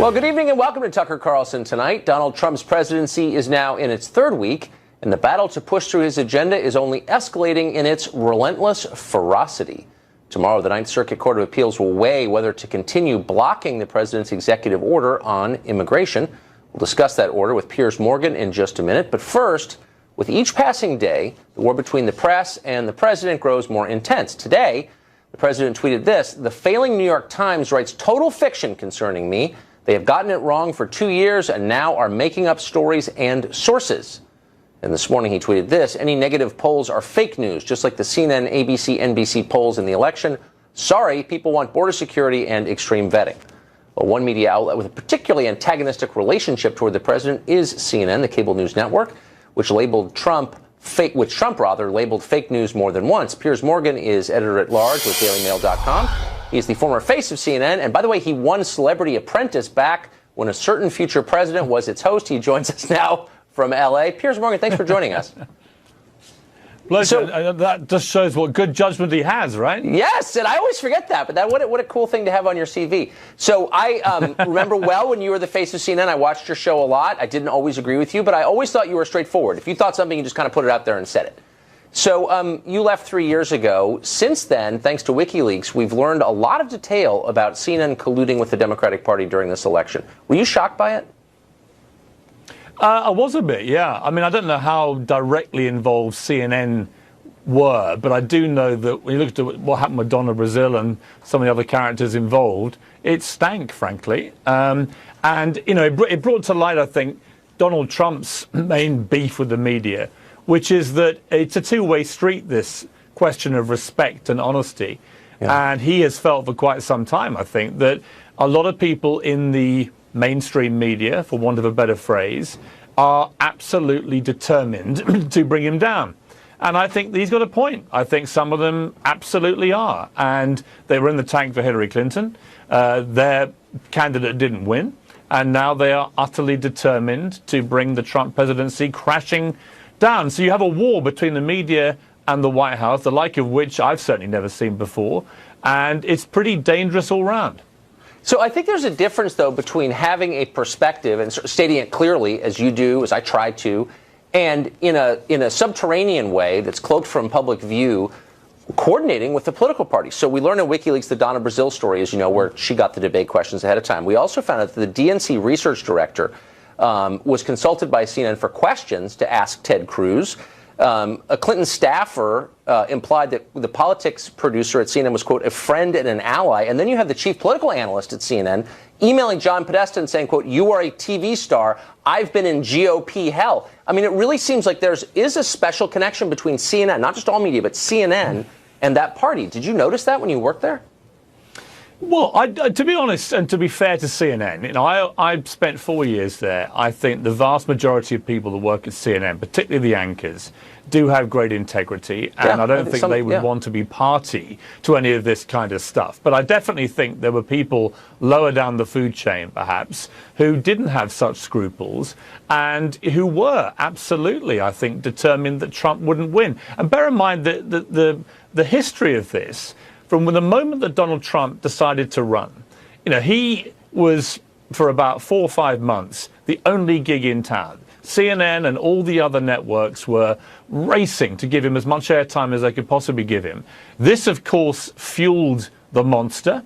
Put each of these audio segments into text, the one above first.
Well, good evening and welcome to Tucker Carlson tonight. Donald Trump's presidency is now in its third week, and the battle to push through his agenda is only escalating in its relentless ferocity. Tomorrow, the Ninth Circuit Court of Appeals will weigh whether to continue blocking the president's executive order on immigration. We'll discuss that order with Piers Morgan in just a minute. But first, with each passing day, the war between the press and the president grows more intense. Today, the president tweeted this: "The failing New York Times writes total fiction concerning me. They have gotten it wrong for 2 years and now are making up stories and sources." And this morning he tweeted this: "Any negative polls are fake news, just like the CNN, ABC, NBC polls in the election. Sorry, people want border security and extreme vetting." Well, one media outlet with a particularly antagonistic relationship toward the president is CNN, the cable news network, which Trump labeled fake news more than once. Piers Morgan is editor-at-large with DailyMail.com. He's the former face of CNN. And by the way, he won Celebrity Apprentice back when a certain future president was its host. He joins us now from L.A. Piers Morgan, thanks for joining us. So, that just shows what good judgment he has, right? Yes, and I always forget that, but what a cool thing to have on your CV. So I remember well when you were the face of CNN. I watched your show a lot. I didn't always agree with you, but I always thought you were straightforward. If you thought something, you just kind of put it out there and said it. So you left 3 years ago. Since then, thanks to WikiLeaks, we've learned a lot of detail about CNN colluding with the Democratic Party during this election. Were you shocked by it? I was a bit, yeah. I mean, I don't know how directly involved CNN were, but I do know that when you look at what happened with Donna Brazil and some of the other characters involved, it stank, frankly. And, you know, it brought to light, I think, Donald Trump's main beef with the media, which is that it's a two-way street, this question of respect and honesty. Yeah. And he has felt for quite some time, I think, that a lot of people in the mainstream media, for want of a better phrase, are absolutely determined to bring him down. And I think he's got a point. I think some of them absolutely are. And they were in the tank for Hillary Clinton. Their candidate didn't win. And now they are utterly determined to bring the Trump presidency crashing down. So you have a war between the media and the White House, the like of which I've certainly never seen before. And it's pretty dangerous all round. So I think there's a difference, though, between having a perspective and stating it clearly, as you do, as I try to, and in a subterranean way that's cloaked from public view, coordinating with the political party. So we learned in WikiLeaks the Donna Brazil story, as you know, where she got the debate questions ahead of time. We also found out that the DNC research director was consulted by CNN for questions to ask Ted Cruz. A Clinton staffer implied that the politics producer at CNN was, quote, a friend and an ally. And then you have the chief political analyst at CNN emailing John Podesta and saying, quote, "You are a TV star. I've been in GOP hell." I mean, it really seems like there is a special connection between CNN, not just all media, but CNN and that party. Did you notice that when you worked there? Well, to be honest, and to be fair to CNN, you know, I spent 4 years there. I think the vast majority of people that work at CNN, particularly the anchors, do have great integrity, and I don't think they would want to be party to any of this kind of stuff. But I definitely think there were people lower down the food chain, perhaps, who didn't have such scruples and who were absolutely, I think, determined that Trump wouldn't win. And bear in mind that the history of this, from the moment that Donald Trump decided to run, you know, he was, for about 4 or 5 months, the only gig in town. CNN and all the other networks were racing to give him as much airtime as they could possibly give him. This, of course, fueled the monster.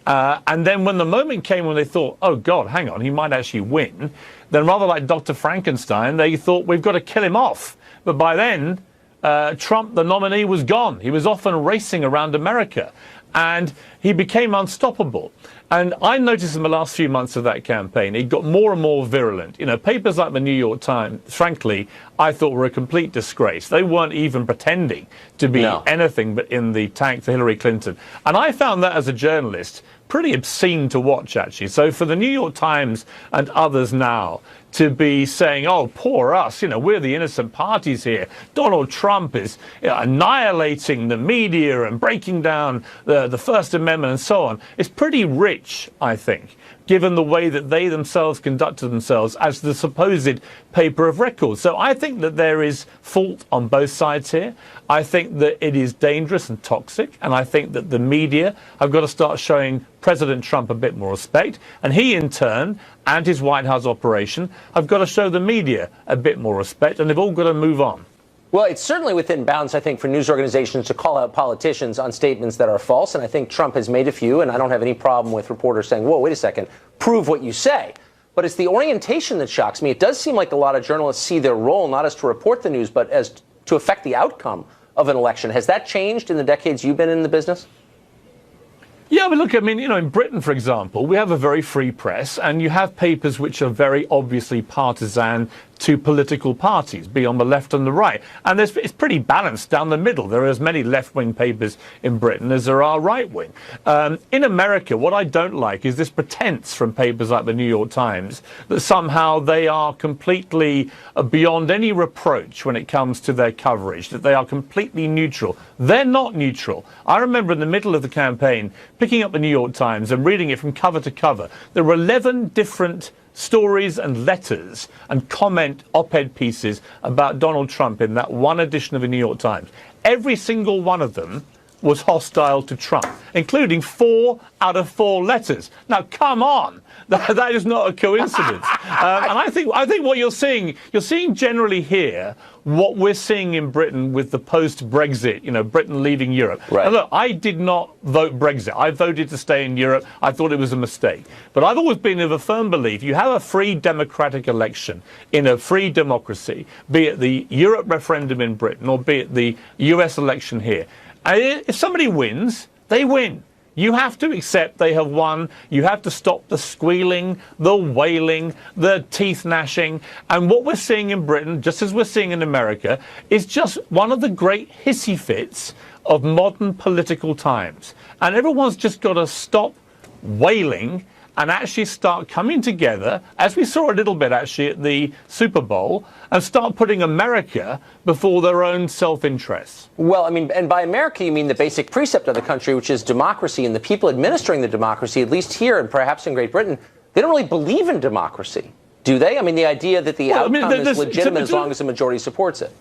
And then when the moment came when they thought, oh, God, hang on, he might actually win, then rather like Dr. Frankenstein, they thought, we've got to kill him off. But by then, Trump, the nominee, was gone. He was off and racing around America. And he became unstoppable. And I noticed in the last few months of that campaign, it got more and more virulent. You know, papers like the New York Times, frankly, I thought were a complete disgrace. They weren't even pretending to be anything but in the tank for Hillary Clinton. And I found that as a journalist pretty obscene to watch, actually. So for the New York Times and others now to be saying, oh, poor us, you know, we're the innocent parties here. Donald Trump is annihilating the media and breaking down the the First Amendment and so on, is pretty rich, I think, given the way that they themselves conducted themselves as the supposed paper of record. So I think that there is fault on both sides here. I think that it is dangerous and toxic, and I think that the media have got to start showing President Trump a bit more respect, and he in turn and his White House operation have got to show the media a bit more respect, and they've all got to move on. Well, it's certainly within bounds, I think, for news organizations to call out politicians on statements that are false. And I think Trump has made a few, and I don't have any problem with reporters saying, whoa, wait a second, prove what you say. But it's the orientation that shocks me. It does seem like a lot of journalists see their role not as to report the news, but as to affect the outcome of an election. Has that changed in the decades you've been in the business? Yeah, but look, I mean, in Britain, for example, we have a very free press, and you have papers which are very obviously partisan to political parties, be on the left and the right. And it's pretty balanced down the middle. There are as many left-wing papers in Britain as there are right-wing. In America, what I don't like is this pretense from papers like the New York Times that somehow they are completely beyond any reproach when it comes to their coverage, that they are completely neutral. They're not neutral. I remember in the middle of the campaign picking up the New York Times and reading it from cover to cover. There were 11 different stories and letters and comment op-ed pieces about Donald Trump in that one edition of the New York Times. Every single one of them was hostile to Trump, including 4 out of 4 letters. Now, come on. That is not a coincidence. And I think what you're seeing generally here what we're seeing in Britain with the post-Brexit, Britain leaving Europe. Right. And look, I did not vote Brexit. I voted to stay in Europe. I thought it was a mistake. But I've always been of a firm belief you have a free democratic election in a free democracy, be it the Europe referendum in Britain or be it the US election here. And if somebody wins, they win. You have to accept they have won. You have to stop the squealing, the wailing, the teeth gnashing. And what we're seeing in Britain, just as we're seeing in America, is just one of the great hissy fits of modern political times. And everyone's just got to stop wailing and actually start coming together, as we saw a little bit actually at the Super Bowl, and start putting America before their own self-interests. Well, I mean, and by America, you mean the basic precept of the country, which is democracy, and the people administering the democracy, at least here and perhaps in Great Britain, they don't really believe in democracy, do they? I mean, the idea that the outcome is legitimate as long as the majority supports it.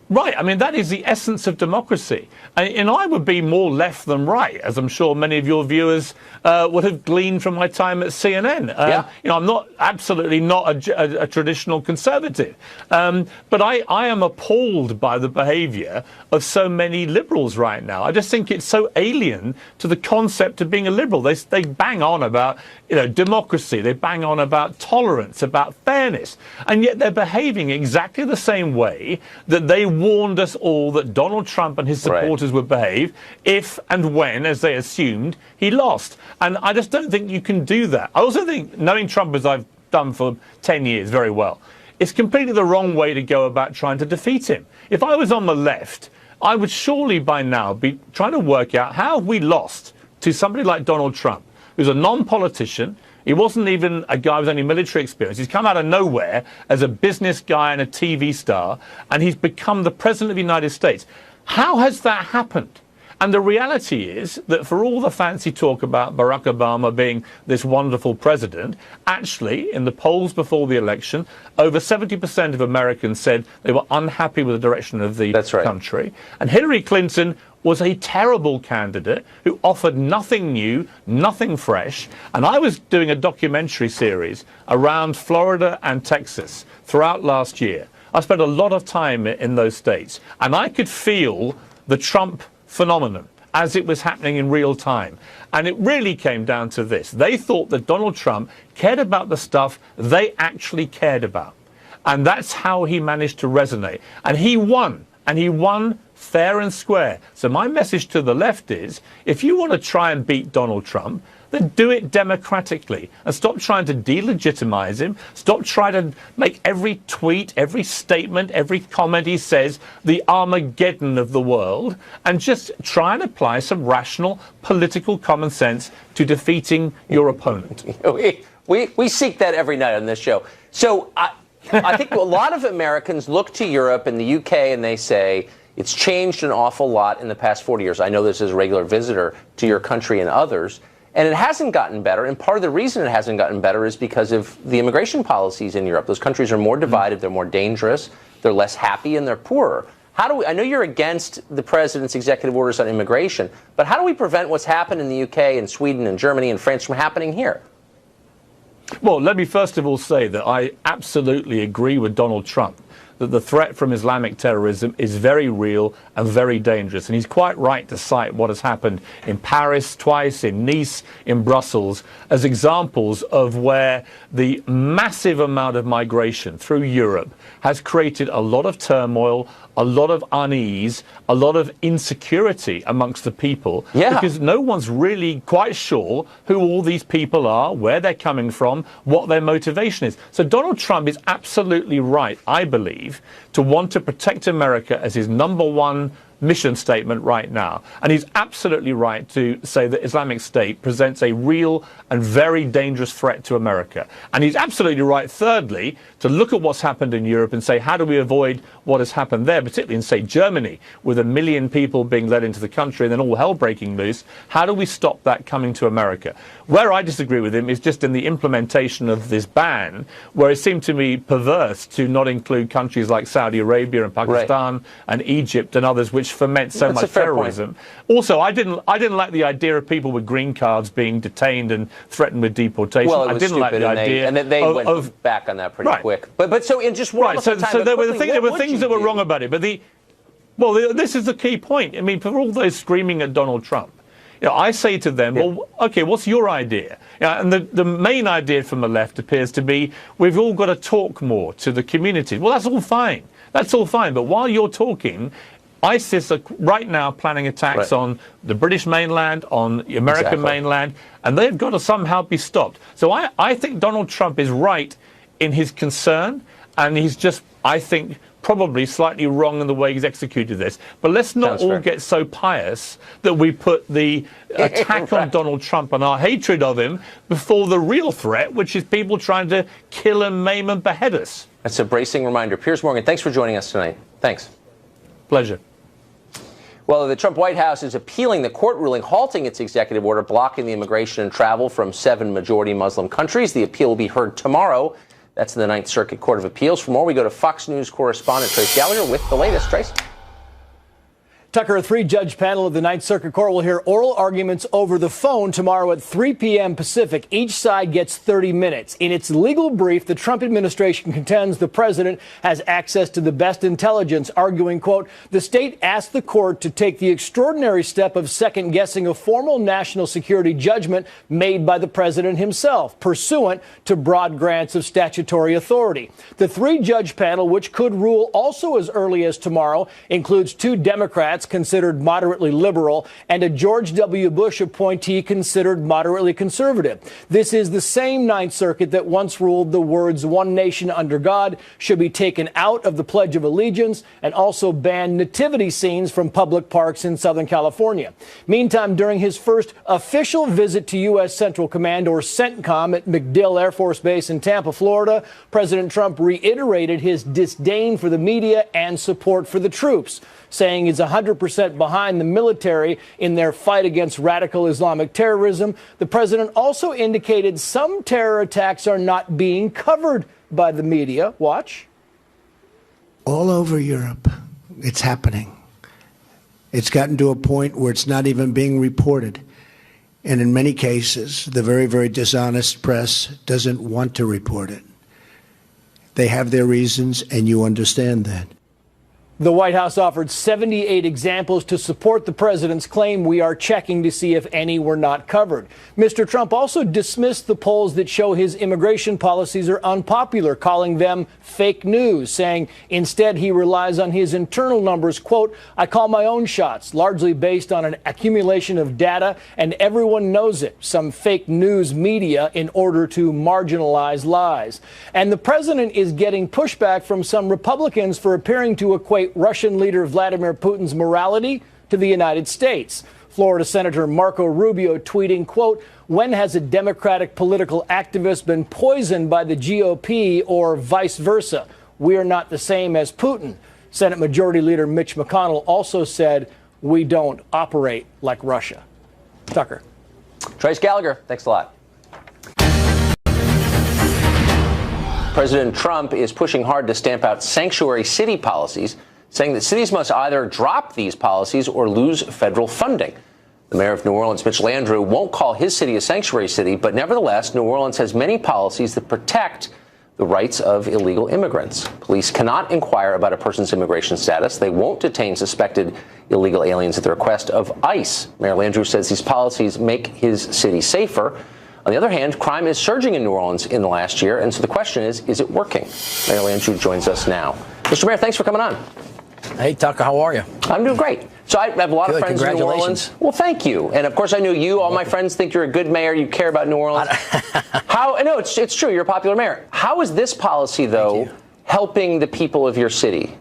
Right. I mean, that is the essence of democracy. And I would be more left than right, as I'm sure many of your viewers would have gleaned from my time at CNN. I'm absolutely not a traditional conservative. But I am appalled by the behavior of so many liberals right now. I just think it's so alien to the concept of being a liberal. They bang on about democracy. They bang on about tolerance, about fairness. And yet they're behaving exactly the same way that they warned us all that Donald Trump and his supporters would behave if and when, as they assumed, he lost. And I just don't think you can do that. I also think, knowing Trump as I've done for 10 years very well, it's completely the wrong way to go about trying to defeat him. If I was on the left, I would surely by now be trying to work out how have we lost to somebody like Donald Trump, who's a non-politician. He wasn't even a guy with any military experience. He's come out of nowhere as a business guy and a TV star, and he's become the president of the United States. How has that happened? And the reality is that for all the fancy talk about Barack Obama being this wonderful president, actually, in the polls before the election, over 70% of Americans said they were unhappy with the direction of the country. And Hillary Clinton was a terrible candidate who offered nothing new, nothing fresh. And I was doing a documentary series around Florida and Texas throughout last year. I spent a lot of time in those states, and I could feel the Trump phenomenon as it was happening in real time. And it really came down to this. They thought that Donald Trump cared about the stuff they actually cared about. And that's how he managed to resonate. And he won. And he won fair and square. So my message to the left is, if you want to try and beat Donald Trump, then do it democratically and stop trying to delegitimize him. Stop trying to make every tweet, every statement, every comment he says the Armageddon of the world, and just try and apply some rational political common sense to defeating your opponent. We seek that every night on this show. So I think a lot of Americans look to Europe and the UK and they say, It's changed an awful lot in the past 40 years. I know this as a regular visitor to your country and others. And it hasn't gotten better. And part of the reason it hasn't gotten better is because of the immigration policies in Europe. Those countries are more divided, they're more dangerous, they're less happy, and they're poorer. I know you're against the president's executive orders on immigration, but how do we prevent what's happened in the UK and Sweden and Germany and France from happening here? Well, let me first of all say that I absolutely agree with Donald Trump that the threat from Islamic terrorism is very real and very dangerous. And he's quite right to cite what has happened in Paris twice, in Nice, in Brussels, as examples of where the massive amount of migration through Europe has created a lot of turmoil, a lot of unease, a lot of insecurity amongst the people, because no one's really quite sure who all these people are, where they're coming from, what their motivation is. So Donald Trump is absolutely right, I believe, to want to protect America as his number one mission statement right now. And he's absolutely right to say that Islamic State presents a real and very dangerous threat to America. And he's absolutely right, thirdly, to look at what's happened in Europe and say, how do we avoid what has happened there, particularly in, say, Germany, with 1 million people being led into the country and then all hell breaking loose? How do we stop that coming to America? Where I disagree with him is just in the implementation of this ban, where it seemed to me perverse to not include countries like Saudi Arabia and Pakistan and Egypt and others, which foment so much terrorism. Also, I didn't like the idea of people with green cards being detained and threatened with deportation. Well, it was I didn't like the idea, and they went back on that pretty quick. But so in just one so there were things that were wrong about it. But this is the key point. I mean, for all those screaming at Donald Trump, I say to them, well, okay, what's your idea? And the main idea from the left appears to be we've all got to talk more to the community. Well, that's all fine. That's all fine. But while you're talking, ISIS are right now planning attacks on the British mainland, on the American mainland, and they've got to somehow be stopped. So I think Donald Trump is right in his concern, and he's just, I think, probably slightly wrong in the way he's executed this. But let's not all get so pious that we put the attack on Donald Trump and our hatred of him before the real threat, which is people trying to kill and maim and behead us. That's a bracing reminder. Piers Morgan, thanks for joining us tonight. Thanks. Pleasure. Well, the Trump White House is appealing the court ruling halting its executive order blocking the immigration and travel from 7 majority Muslim countries. The appeal will be heard tomorrow. That's in the Ninth Circuit Court of Appeals. For more, we go to Fox News correspondent Trace Gallagher with the latest. Trace? Tucker, a 3-judge panel of the Ninth Circuit Court will hear oral arguments over the phone tomorrow at 3 p.m. Pacific. Each side gets 30 minutes. In its legal brief, the Trump administration contends the president has access to the best intelligence, arguing, quote, the state asked the court to take the extraordinary step of second-guessing a formal national security judgment made by the president himself, pursuant to broad grants of statutory authority. The 3-judge panel, which could rule also as early as tomorrow, includes 2 Democrats considered moderately liberal and a George W. Bush appointee considered moderately conservative. This is the same Ninth Circuit that once ruled the words "one nation under God" should be taken out of the Pledge of Allegiance and also banned nativity scenes from public parks in Southern California. Meantime, during his first official visit to U.S. Central Command, or CENTCOM, at MacDill Air Force Base in Tampa, Florida, President Trump reiterated his disdain for the media and support for the troops, saying he's 100% behind the military in their fight against radical Islamic terrorism. The president also indicated some terror attacks are not being covered by the media. Watch. All over Europe, it's happening. It's gotten to a point where it's not even being reported. And in many cases, the very, very dishonest press doesn't want to report it. They have their reasons, and you understand that. The White House offered 78 examples to support the president's claim. We are checking to see if any were not covered. Mr. Trump also dismissed the polls that show his immigration policies are unpopular, calling them fake news, saying instead he relies on his internal numbers. Quote, I call my own shots, largely based on an accumulation of data, and everyone knows it. Some fake news media in order to marginalize lies. And the president is getting pushback from some Republicans for appearing to equate Russian leader Vladimir Putin's morality to the United States. Florida Senator Marco Rubio tweeting, quote, when has a Democratic political activist been poisoned by the GOP or vice versa? We are not the same as Putin. Senate Majority Leader Mitch McConnell also said, "We don't operate like Russia." Tucker. Trace Gallagher, thanks a lot. President Trump is pushing hard to stamp out sanctuary city policies, saying that cities must either drop these policies or lose federal funding. The mayor of New Orleans, Mitch Landrieu, won't call his city a sanctuary city, but nevertheless, New Orleans has many policies that protect the rights of illegal immigrants. Police cannot inquire about a person's immigration status. They won't detain suspected illegal aliens at the request of ICE. Mayor Landrieu says these policies make his city safer. On the other hand, crime is surging in New Orleans in the last year, and so the question is it working? Mayor Landrieu joins us now. Mr. Mayor, thanks for coming on. Hey, Tucker, how are you? I'm doing great. So I have a lot of friends in New Orleans. Well, thank you. And, of course, I know you. All my friends think you're a good mayor. You care about New Orleans. I know it's true. You're a popular mayor. How is this policy, though, helping the people of your city?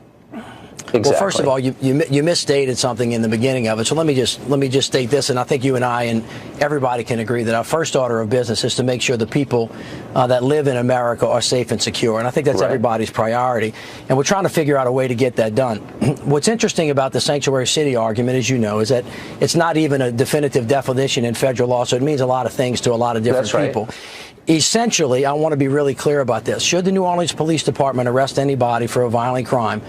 Exactly. Well, first of all, you misstated something in the beginning of it. So let me just state this, and I think you and I and everybody can agree that our first order of business is to make sure the people that live in America are safe and secure. And I think that's everybody's priority. And we're trying to figure out a way to get that done. What's interesting about the sanctuary city argument, as you know, is that it's not even a definitive definition in federal law. So it means a lot of things to a lot of different people. Essentially, I want to be really clear about this. Should the New Orleans Police Department arrest anybody for a violent crime,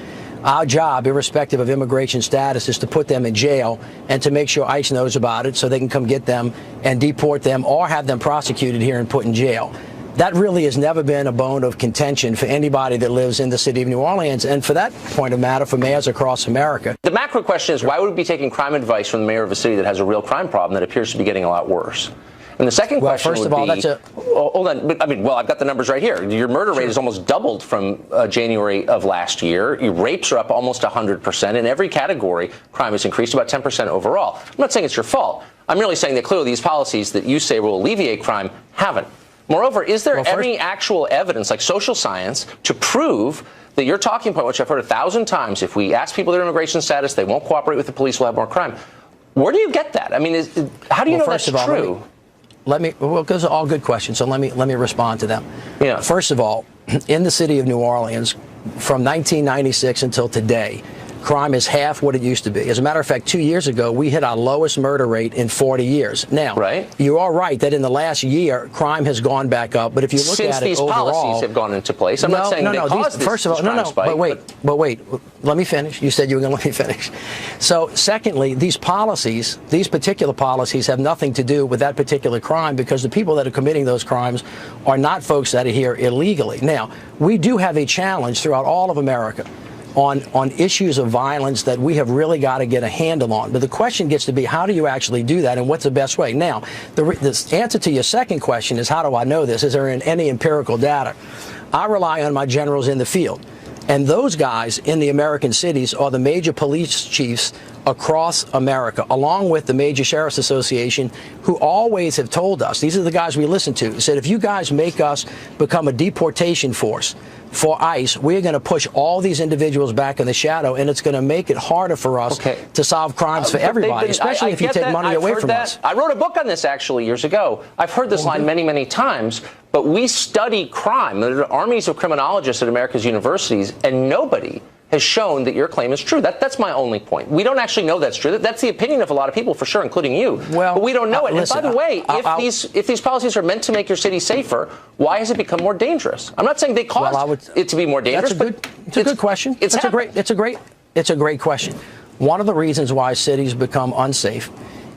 our job, irrespective of immigration status, is to put them in jail and to make sure ICE knows about it so they can come get them and deport them or have them prosecuted here and put in jail. That really has never been a bone of contention for anybody that lives in the city of New Orleans, and for that point of matter, for mayors across America. The macro question is, why would we be taking crime advice from the mayor of a city that has a real crime problem that appears to be getting a lot worse? And the second question first of all, that's hold on. But, I've got the numbers right here. Your murder rate has almost doubled from January of last year. Your rapes are up almost 100%. In every category, crime has increased about 10% overall. I'm not saying it's your fault. I'm merely saying that clearly these policies that you say will alleviate crime haven't. Moreover, is there any actual evidence, like social science, to prove that your talking point, which I've heard 1,000 times, if we ask people their immigration status, they won't cooperate with the police, we'll have more crime? Where do you get that? I mean, how do you know that's true? Those are all good questions, so let me respond to them. Yeah. First of all, in the city of New Orleans, from 1996 until today, crime is half what it used to be. As a matter of fact, 2 years ago, we hit our lowest murder rate in 40 years. Now, you are right that in the last year, crime has gone back up. But if you look at it overall, since these policies have gone into place, I'm not saying they caused this crime spike. But wait, let me finish. You said you were going to let me finish. So, secondly, these particular policies have nothing to do with that particular crime, because the people that are committing those crimes are not folks that are here illegally. Now, we do have a challenge throughout all of America on issues of violence that we have really got to get a handle on. But the question gets to be, how do you actually do that, and what's the best way? Now, the answer to your second question is, how do I know this? Is there any empirical data? I rely on my generals in the field. And those guys in the American cities are the major police chiefs across America, along with the major sheriff's association, who always have told us, these are the guys we listen to, said, if you guys make us become a deportation force for ICE, we're going to push all these individuals back in the shadow, and it's going to make it harder for us to solve crimes for everybody, especially if you take money away from us. I wrote a book on this actually years ago. I've heard this line many, many times, but we study crime. There are armies of criminologists at America's universities, and nobody has shown that your claim is true. That's my only point. We don't actually know that's true. That's the opinion of a lot of people, for sure, including you. But we don't know it. Listen, and by the way, if these policies are meant to make your city safer, why has it become more dangerous? I'm not saying they caused it to be more dangerous. It's a good question. It's a great question. One of the reasons why cities become unsafe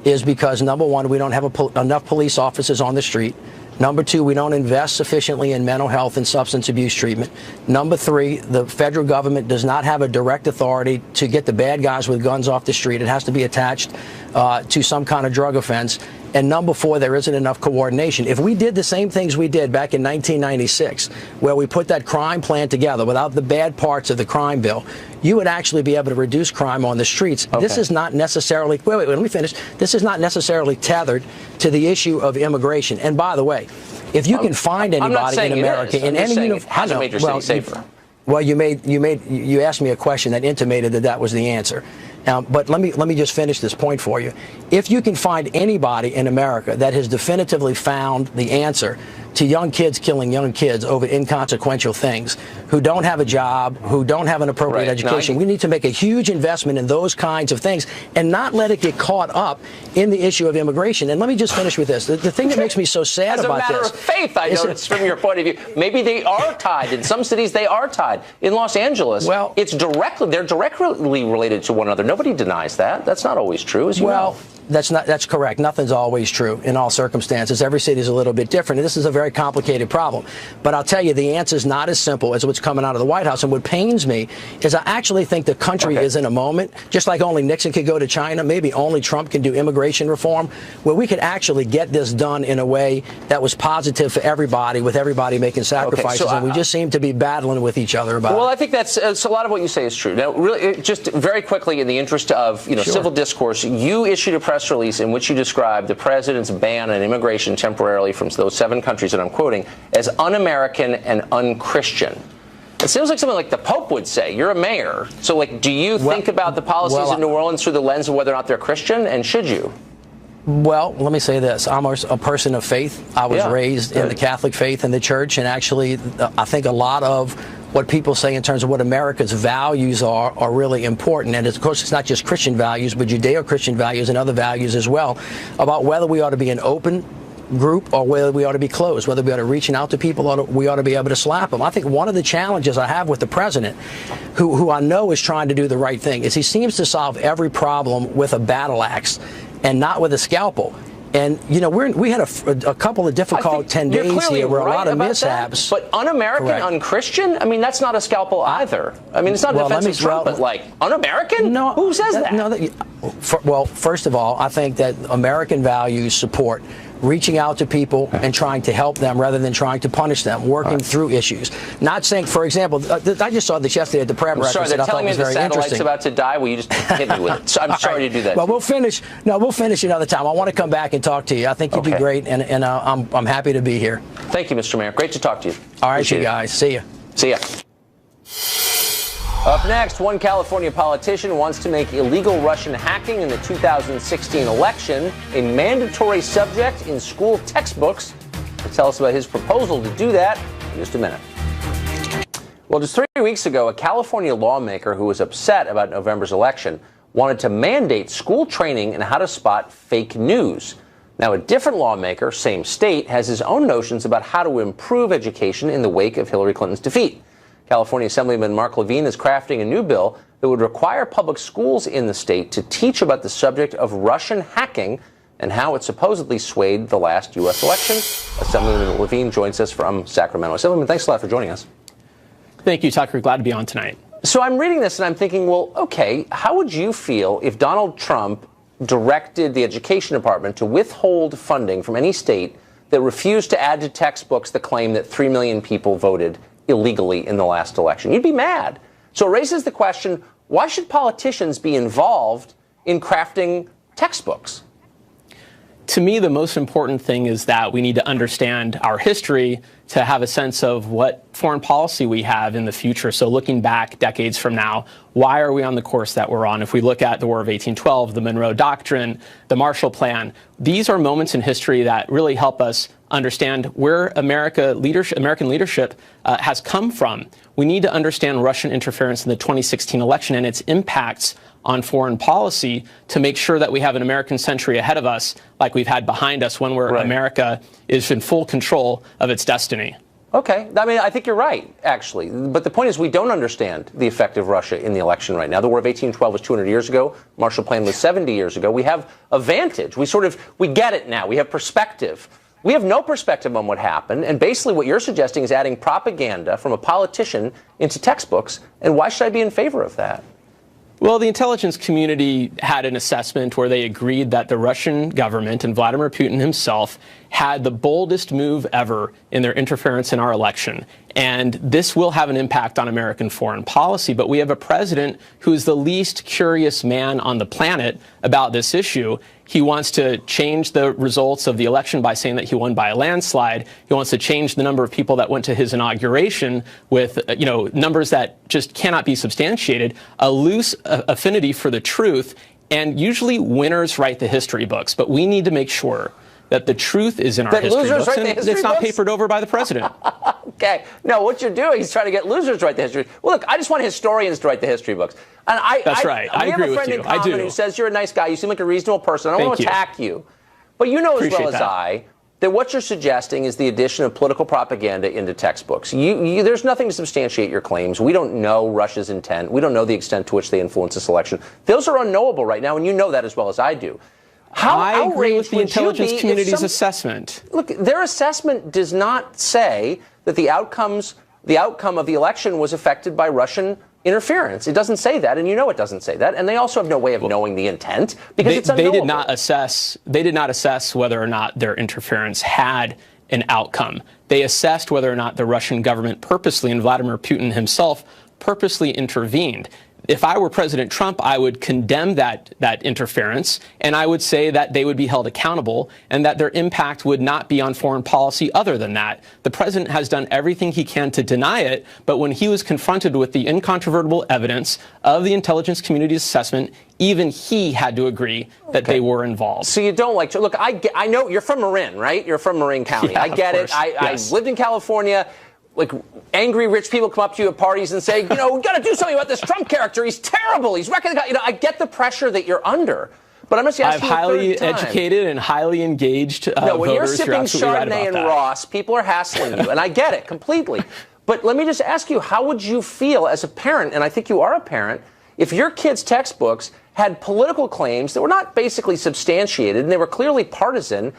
is because, number one, we don't have enough police officers on the street. Number two, we don't invest sufficiently in mental health and substance abuse treatment. Number three, the federal government does not have a direct authority to get the bad guys with guns off the street. It has to be attached to some kind of drug offense. And number four, there isn't enough coordination. If we did the same things we did back in 1996, where we put that crime plan together without the bad parts of the crime bill, you would actually be able to reduce crime on the streets. This is not necessarily, wait, let me finish. This is not necessarily tethered to the issue of immigration. And by the way, if you can find anybody in America in any hasn't made your city safer. Well, you asked me a question that intimated that was the answer. But let me just finish this point for you. If you can find anybody in America that has definitively found the answer to young kids killing young kids over inconsequential things, who don't have a job, who don't have an appropriate education. We need to make a huge investment in those kinds of things and not let it get caught up in the issue of immigration. And let me just finish with this. The thing that makes me so sad about this. As a matter of faith, I noticed from your point of view, maybe they are tied. In some cities, they are tied. In Los Angeles, well, they're directly related to one another. Nobody denies that. That's not always true, as you know. That's correct. Nothing's always true in all circumstances. Every city is a little bit different, and this is a very complicated problem. But I'll tell you, the answer is not as simple as what's coming out of the White House. And what pains me is I actually think the country is in a moment, just like only Nixon could go to China, maybe only Trump can do immigration reform, where we could actually get this done in a way that was positive for everybody, with everybody making sacrifices. And we just seem to be battling with each other about it. Well, I think that's a lot of what you say is true. Now, really, just very quickly, in the interest of civil discourse, you issued a press release in which you described the president's ban on immigration temporarily from those 7 countries that I'm quoting as un-American and un-Christian. It seems like something like the Pope would say. You're a mayor. So, do you think about the policies in New Orleans through the lens of whether or not they're Christian, and should you? Well, let me say this. I'm a person of faith. I was raised in the Catholic faith in the church, and actually, I think a lot of what people say in terms of what America's values are really important. And of course, it's not just Christian values, but Judeo-Christian values and other values as well, about whether we ought to be an open group or whether we ought to be closed, whether we ought to reaching out to people or we ought to be able to slap them. I think one of the challenges I have with the president, who I know is trying to do the right thing, is he seems to solve every problem with a battle axe and not with a scalpel. And, we had a couple of difficult 10 days here where a lot of mishaps. But un-American, un-Christian? I mean, that's not a scalpel either. I mean, it's not a defensive Trump, but un-American? No. Who says that? Well, first of all, I think that American values support reaching out to people and trying to help them rather than trying to punish them, working through issues. Not saying, for example, I just saw this yesterday at the prayer breakfast. Sorry, they're telling me the satellite's about to die. Will you just hit me with it? So I'm sorry to do that. Well, we'll finish another time. I want to come back and talk to you. I think you'd be great, and I'm happy to be here. Thank you, Mr. Mayor. Great to talk to you. All right, you guys. See you. See ya. Up next, one California politician wants to make illegal Russian hacking in the 2016 election a mandatory subject in school textbooks. He'll tell us about his proposal to do that in just a minute. Well, just 3 weeks ago, a California lawmaker who was upset about November's election wanted to mandate school training in how to spot fake news. Now, a different lawmaker, same state, has his own notions about how to improve education in the wake of Hillary Clinton's defeat. California Assemblyman Mark Levine is crafting a new bill that would require public schools in the state to teach about the subject of Russian hacking and how it supposedly swayed the last U.S. election. Assemblyman Levine joins us from Sacramento. Assemblyman, thanks a lot for joining us. Thank you, Tucker. Glad to be on tonight. So I'm reading this and I'm thinking, well, okay, how would you feel if Donald Trump directed the Education Department to withhold funding from any state that refused to add to textbooks the claim that 3 million people voted illegally in the last election? You'd be mad. So it raises the question, why should politicians be involved in crafting textbooks? To me, the most important thing is that we need to understand our history to have a sense of what foreign policy we have in the future. So looking back decades from now, why are we on the course that we're on? If we look at the War of 1812, the Monroe Doctrine, the Marshall Plan, these are moments in history that really help us understand where American leadership has come from. We need to understand Russian interference in the 2016 election and its impacts on foreign policy to make sure that we have an American century ahead of us like we've had behind us, one where America is in full control of its destiny. Okay. I mean, I think you're right, actually. But the point is we don't understand the effect of Russia in the election right now. The War of 1812 was 200 years ago. Marshall Plan was 70 years ago. We have a vantage. We get it now. We have perspective. We have no perspective on what happened. And basically what you're suggesting is adding propaganda from a politician into textbooks. And why should I be in favor of that? Well, the intelligence community had an assessment where they agreed that the Russian government and Vladimir Putin himself had the boldest move ever in their interference in our election. And this will have an impact on American foreign policy. But we have a president who is the least curious man on the planet about this issue. He wants to change the results of the election by saying that he won by a landslide. He wants to change the number of people that went to his inauguration with, numbers that just cannot be substantiated, a loose affinity for the truth. And usually winners write the history books. But we need to make sure that the truth is in our history books, and it's not papered over by the president. Okay. No, what you're doing is trying to get losers to write the history. Well, look, I just want historians to write the history books. And That's right. I agree with you. I do. Who says you're a nice guy. You seem like a reasonable person. I don't want to attack you. But you know as well as I that what you're suggesting is the addition of political propaganda into textbooks. There's nothing to substantiate your claims. We don't know Russia's intent. We don't know the extent to which they influence this election. Those are unknowable right now, and you know that as well as I do. I agree with the intelligence community's assessment. Look, their assessment does not say that the outcome of the election was affected by Russian interference. It doesn't say that, and you know it doesn't say that. And they also have no way of knowing the intent because it's unknowable. They did not assess whether or not their interference had an outcome. They assessed whether or not the Russian government purposely, and Vladimir Putin himself purposely intervened. If I were President Trump, I would condemn that interference, and I would say that they would be held accountable and that their impact would not be on foreign policy other than that. The president has done everything he can to deny it, but when he was confronted with the incontrovertible evidence of the intelligence community's assessment, even he had to agree that they were involved. So you don't like to look. I know you're from Marin, right? You're from Marin County. Yeah, I get it. I lived in California. Like, angry rich people come up to you at parties and say, we got to do something about this Trump character. He's terrible. He's wrecking the guy. I get the pressure that you're under. But I'm just asking you a third time. I have highly educated and highly engaged voters. When you're sipping Chardonnay and Ross, people are hassling you. And I get it completely. But let me just ask you, how would you feel as a parent, and I think you are a parent, if your kids' textbooks had political claims that were not basically substantiated and they were clearly partisan,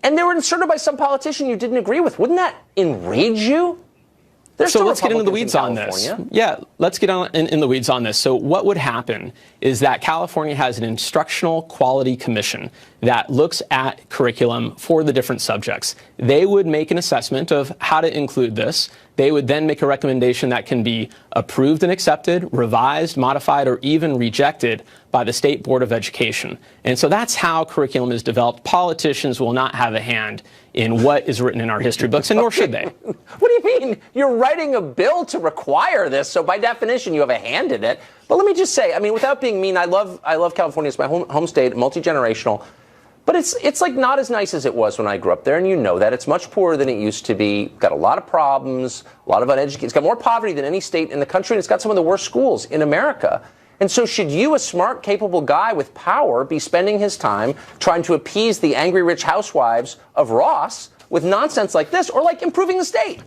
and they were inserted by some politician you didn't agree with? Wouldn't that enrage you? So let's get into the weeds on this. Yeah, let's get in the weeds on this. So what would happen is that California has an instructional quality commission that looks at curriculum for the different subjects. They would make an assessment of how to include this. They would then make a recommendation that can be approved and accepted, revised, modified, or even rejected by the State Board of Education. And so that's how curriculum is developed. Politicians will not have a hand in what is written in our history books, and nor should they. What do you mean? You're writing a bill to require this, so by definition you have a hand in it. But let me just say, without being mean, I love California. It's my home state, multi-generational. But it's like not as nice as it was when I grew up there, and you know that. It's much poorer than it used to be. Got a lot of problems, a lot of uneducated. It's got more poverty than any state in the country, and it's got some of the worst schools in America. And so should you, a smart, capable guy with power, be spending his time trying to appease the angry rich housewives of Ross with nonsense like this, or like improving the state?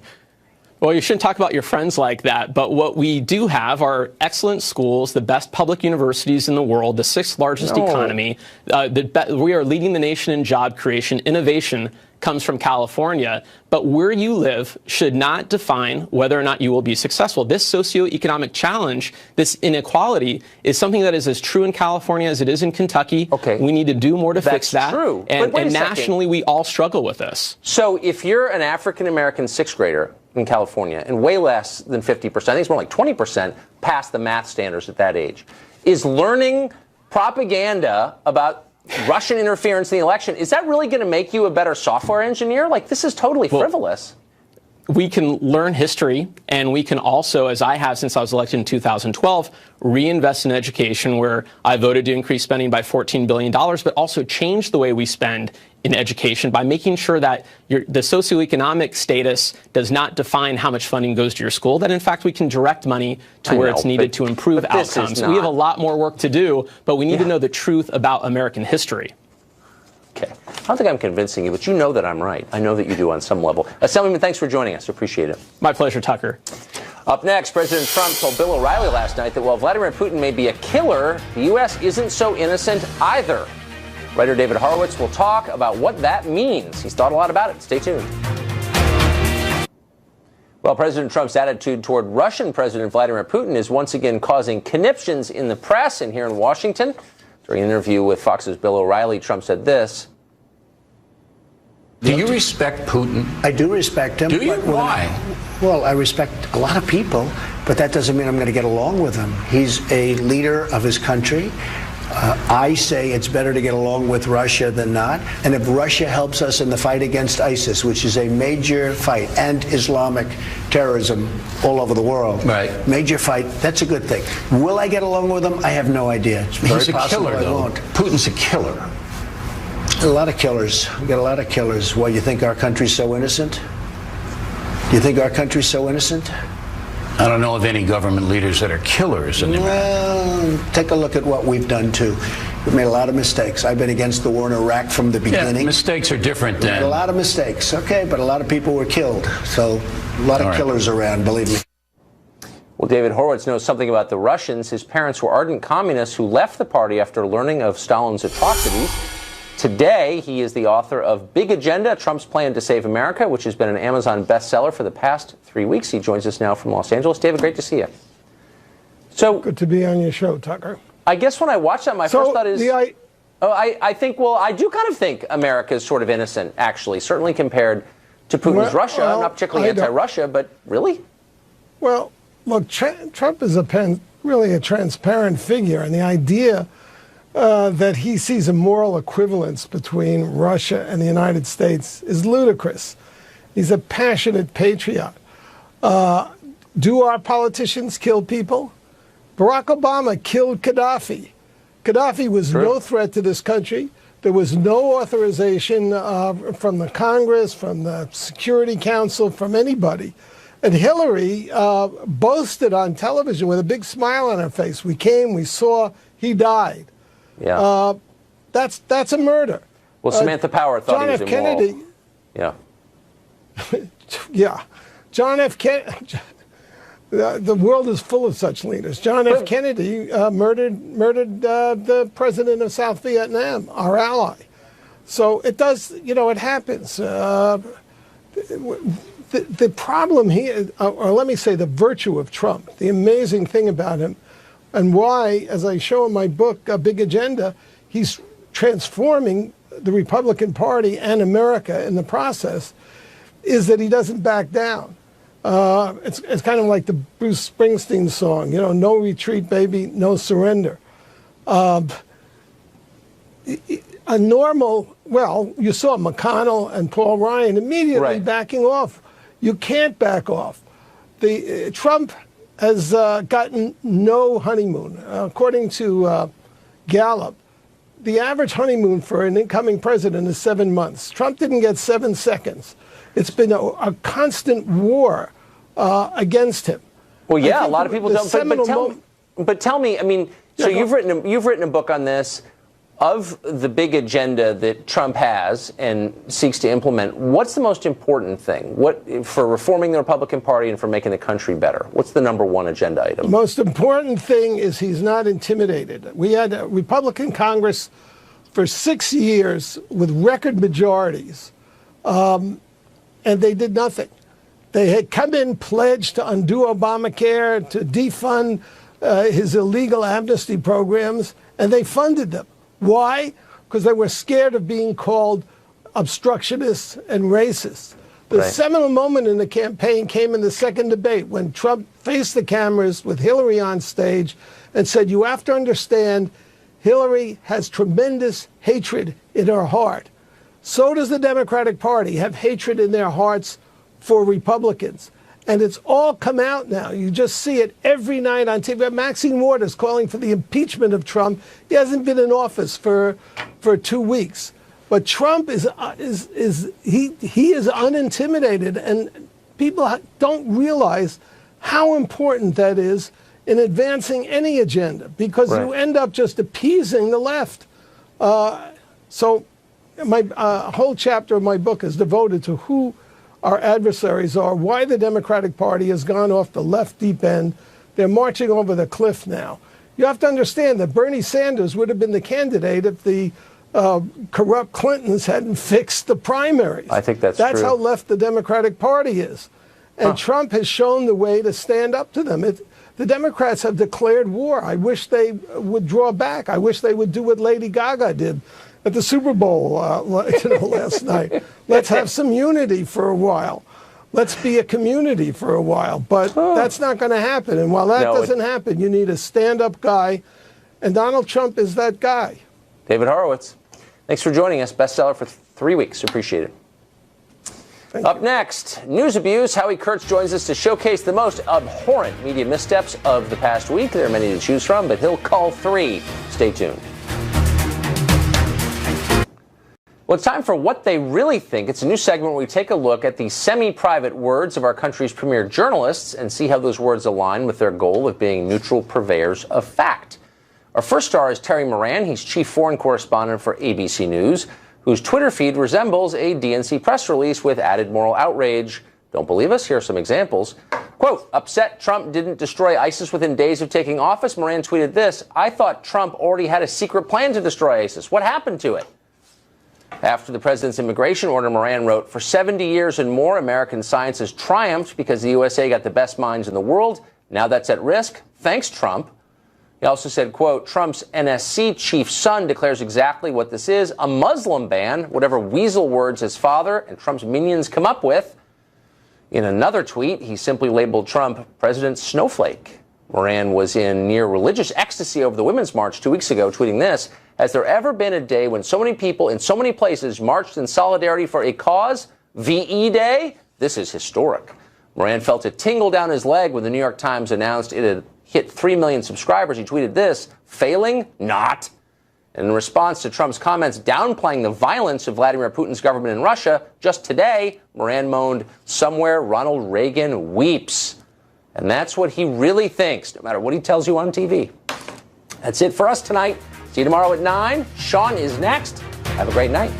Well, you shouldn't talk about your friends like that, but what we do have are excellent schools, the best public universities in the world, the sixth largest economy. We are leading the nation in job creation. Innovation comes from California, but where you live should not define whether or not you will be successful. This socioeconomic challenge, this inequality, is something that is as true in California as it is in Kentucky. Okay. We need to do more to fix that. That's true. And nationally, we all struggle with this. So if you're an African-American sixth grader in California, and way less than 50%, I think it's more like 20%, pass the math standards at that age, is learning propaganda about Russian interference in the election, is that really going to make you a better software engineer? Like, this is totally frivolous. We can learn history, and we can also, as I have since I was elected in 2012, reinvest in education, where I voted to increase spending by $14 billion, but also change the way we spend in education by making sure that the socioeconomic status does not define how much funding goes to your school, that in fact we can direct money to where it's needed to improve outcomes. We have a lot more work to do, but we need to know the truth about American history. Okay. I don't think I'm convincing you, but you know that I'm right. I know that you do on some level. Assemblyman, thanks for joining us. Appreciate it. My pleasure, Tucker. Up next, President Trump told Bill O'Reilly last night that while Vladimir Putin may be a killer, the U.S. isn't so innocent either. Writer David Horowitz will talk about what that means. He's thought a lot about it. Stay tuned. Well, President Trump's attitude toward Russian President Vladimir Putin is once again causing conniptions in the press and here in Washington. During an interview with Fox's Bill O'Reilly, Trump said this. Do you respect Putin? I do respect him. Do you? Why? Well, I respect a lot of people, but that doesn't mean I'm going to get along with him. He's a leader of his country. I say it's better to get along with Russia than not. And if Russia helps us in the fight against ISIS, which is a major fight, and Islamic terrorism all over the world, major fight, that's a good thing. Will I get along with him? I have no idea. It's very possible I won't. Putin's a killer. A lot of killers. We got a lot of killers. Why, you think our country's so innocent? You think our country's so innocent? I don't know of any government leaders that are killers in America. Well, take a look at what we've done too. We've made a lot of mistakes. I've been against the war in Iraq from the beginning. Yeah, mistakes are different Made than... a lot of mistakes, okay, but a lot of people were killed. So a lot of killers around, believe me. Well, David Horowitz knows something about the Russians. His parents were ardent communists who left the party after learning of Stalin's atrocities. Today, he is the author of Big Agenda, Trump's Plan to Save America, which has been an Amazon bestseller for the past 3 weeks. He joins us now from Los Angeles. David, great to see you. So good to be on your show, Tucker. I guess when I watched that, my first thought is, I think, well, I do kind of think America is sort of innocent, actually, certainly compared to Putin's Russia. I'm not particularly anti-Russia, but really? Well, look, Trump is really a transparent figure, and the idea that he sees a moral equivalence between Russia and the United States is ludicrous. He's a passionate patriot. Do our politicians kill people? Barack Obama killed Gaddafi. Gaddafi was no threat to this country. There was no authorization from the Congress, from the Security Council, from anybody. And Hillary boasted on television with a big smile on her face. We came, we saw, he died. Yeah. That's a murder. Well, Samantha Power thought he was immoral. Kennedy. Yeah. Yeah. John F. Kennedy. The world is full of such leaders. John F. Kennedy murdered the president of South Vietnam, our ally. So it does, it happens. The problem here, or let me say the virtue of Trump, the amazing thing about him, and why, as I show in my book, A Big Agenda, he's transforming the Republican Party and America in the process, is that he doesn't back down. It's kind of like the Bruce Springsteen song, no retreat, baby, no surrender. You saw McConnell and Paul Ryan immediately backing off. You can't back off. Trump has gotten no honeymoon. According to Gallup, the average honeymoon for an incoming president is 7 months. Trump didn't get 7 seconds. It's been a constant war against him. Well, yeah, a lot of people don't. But tell me, I mean, so you've written a book on this. Of the big agenda that Trump has and seeks to implement, what's the most important thing? What for reforming the Republican Party and for making the country better? What's the number one agenda item? The most important thing is he's not intimidated. We had a Republican Congress for 6 years with record majorities, and they did nothing. They had come in, pledged to undo Obamacare, to defund his illegal amnesty programs, and they funded them. Why? Because they were scared of being called obstructionists and racists. The seminal moment in the campaign came in the second debate when Trump faced the cameras with Hillary on stage and said, you have to understand, Hillary has tremendous hatred in her heart. So does the Democratic Party have hatred in their hearts for Republicans. And it's all come out now. You just see it every night on TV. Maxine Waters calling for the impeachment of Trump. He hasn't been in office for 2 weeks. But Trump is unintimidated, and people don't realize how important that is in advancing any agenda, because you end up just appeasing the left. So my whole chapter of my book is devoted to who our adversaries are, why the Democratic Party has gone off the left deep end. They're marching over the cliff now. You have to understand that Bernie Sanders would have been the candidate if the corrupt Clintons hadn't fixed the primaries. I think that's true. That's how left the Democratic Party is. And Trump has shown the way to stand up to them. The Democrats have declared war. I wish they would draw back. I wish they would do what Lady Gaga did at the Super Bowl last night. Let's have some unity for a while. Let's be a community for a while. But that's not going to happen. And while that doesn't happen, you need a stand-up guy. And Donald Trump is that guy. David Horowitz, thanks for joining us. Bestseller for 3 weeks. Appreciate it. Up next, news abuse. Howie Kurtz joins us to showcase the most abhorrent media missteps of the past week. There are many to choose from, but he'll call 3. Stay tuned. Well, it's time for What They Really Think. It's a new segment where we take a look at the semi-private words of our country's premier journalists and see how those words align with their goal of being neutral purveyors of fact. Our first star is Terry Moran. He's chief foreign correspondent for ABC News, whose Twitter feed resembles a DNC press release with added moral outrage. Don't believe us? Here are some examples. Quote, upset Trump didn't destroy ISIS within days of taking office. Moran tweeted this: I thought Trump already had a secret plan to destroy ISIS. What happened to it? After the president's immigration order, Moran wrote, for 70 years and more, American science has triumphed because the USA got the best minds in the world. Now that's at risk. Thanks, Trump. He also said, quote, Trump's NSC chief son declares exactly what this is, a Muslim ban, whatever weasel words his father and Trump's minions come up with. In another tweet, he simply labeled Trump President Snowflake. Moran was in near religious ecstasy over the Women's March 2 weeks ago, tweeting this: has there ever been a day when so many people in so many places marched in solidarity for a cause? VE Day? This is historic. Moran felt a tingle down his leg when the New York Times announced it had hit 3 million subscribers. He tweeted this: failing? Not. And in response to Trump's comments downplaying the violence of Vladimir Putin's government in Russia, just today, Moran moaned, somewhere Ronald Reagan weeps. And that's what he really thinks, no matter what he tells you on TV. That's it for us tonight. See you tomorrow at 9. Sean is next. Have a great night.